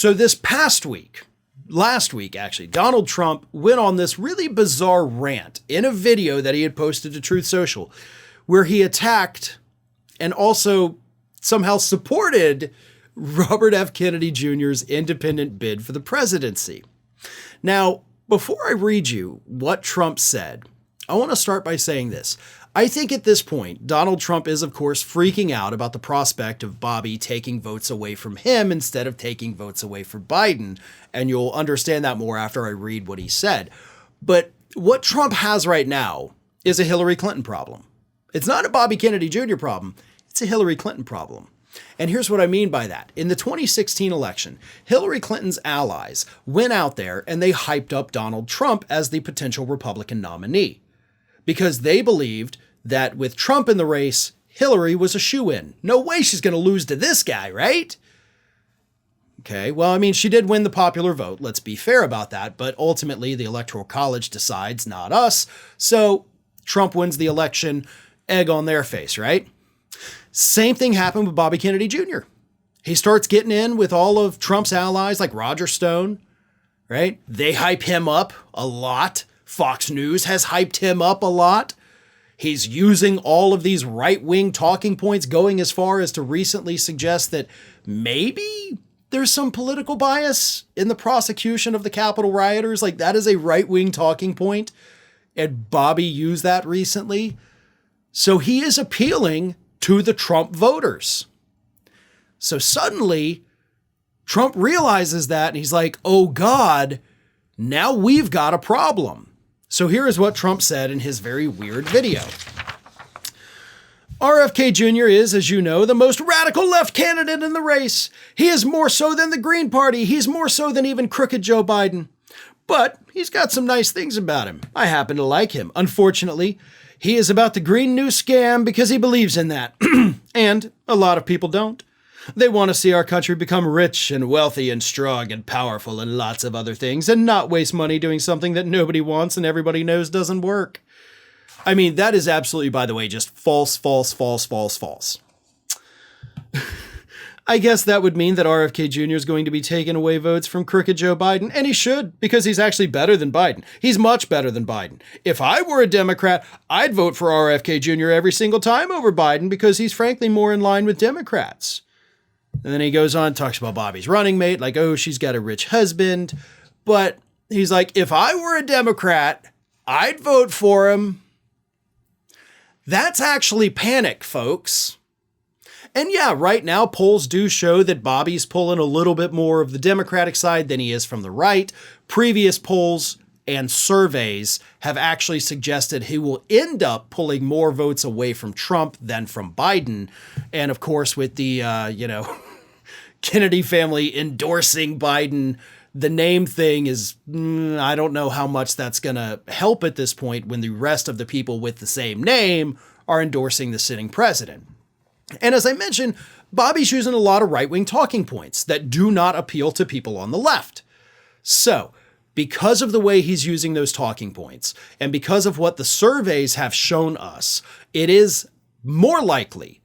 So this past week, last week actually, Donald Trump went on this really bizarre rant in a video that he had posted to Truth Social, where he attacked and also somehow supported Robert F. Kennedy Jr.'s independent bid for the presidency. Now, before I read you what Trump said, I want to start by saying this. I think at this point, Donald Trump is, of course, freaking out about the prospect of Bobby taking votes away from him instead of taking votes away from Biden. And you'll understand that more after I read what he said. But what Trump has right now is a Hillary Clinton problem. It's not a Bobby Kennedy Jr. problem. It's a Hillary Clinton problem. And here's what I mean by that. In the 2016 election, Hillary Clinton's allies went out there and they hyped up Donald Trump as the potential Republican nominee because they believed that with Trump in the race, Hillary was a shoo-in. No way she's going to lose to this guy, right? Okay, well, I mean, she did win the popular vote. Let's be fair about that. But ultimately, the Electoral College decides, not us. So Trump wins the election, egg on their face, right? Same thing happened with Bobby Kennedy Jr. He starts getting in with all of Trump's allies like Roger Stone, right? They hype him up a lot. Fox News has hyped him up a lot. He's using all of these right-wing talking points, going as far as to recently suggest that maybe there's some political bias in the prosecution of the Capitol rioters. Like, that is a right-wing talking point. And Bobby used that recently. So he is appealing to the Trump voters. So suddenly, Trump realizes that and he's like, oh God, now we've got a problem. So here is what Trump said in his very weird video. RFK Jr. is, as you know, the most radical left candidate in the race. He is more so than the Green Party. He's more so than even crooked Joe Biden. But he's got some nice things about him. I happen to like him. Unfortunately, he is about the Green New Scam because he believes in that. And a lot of people don't. They want to see our country become rich and wealthy and strong and powerful and lots of other things and not waste money doing something that nobody wants and everybody knows doesn't work. I mean, that is absolutely, by the way, just false, false, false, false, false. I guess that would mean that RFK Jr. is going to be taking away votes from crooked Joe Biden, and he should, because he's actually better than Biden. He's much better than Biden. If I were a Democrat, I'd vote for RFK Jr. every single time over Biden because he's frankly more in line with Democrats. And then he goes on, talks about Bobby's running mate, like, oh, she's got a rich husband. But he's like, if I were a Democrat, I'd vote for him. That's actually panic, folks. And yeah, right now, polls do show that Bobby's pulling a little bit more of the Democratic side than he is from the right. Previous polls and surveys have actually suggested he will end up pulling more votes away from Trump than from Biden. And of course, with the, Kennedy family endorsing Biden, the name thing is, I don't know how much that's going to help at this point when the rest of the people with the same name are endorsing the sitting president. And as I mentioned, Bobby's using a lot of right-wing talking points that do not appeal to people on the left. So, because of the way he's using those talking points, and because of what the surveys have shown us, it is more likely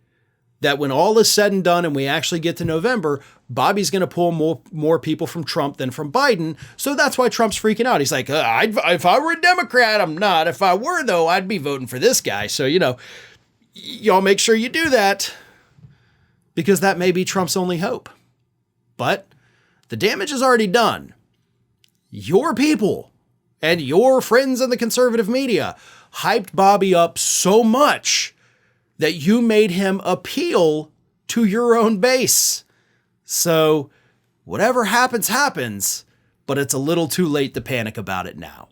that when all is said and done and we actually get to November, Bobby's going to pull more people from Trump than from Biden. So that's why Trump's freaking out. He's like, if I were a Democrat, I'm not. If I were, though, I'd be voting for this guy. So, y'all make sure you do that because that may be Trump's only hope. But the damage is already done. Your people and your friends in the conservative media hyped Bobby up so much that you made him appeal to your own base. So whatever happens, happens, but it's a little too late to panic about it now.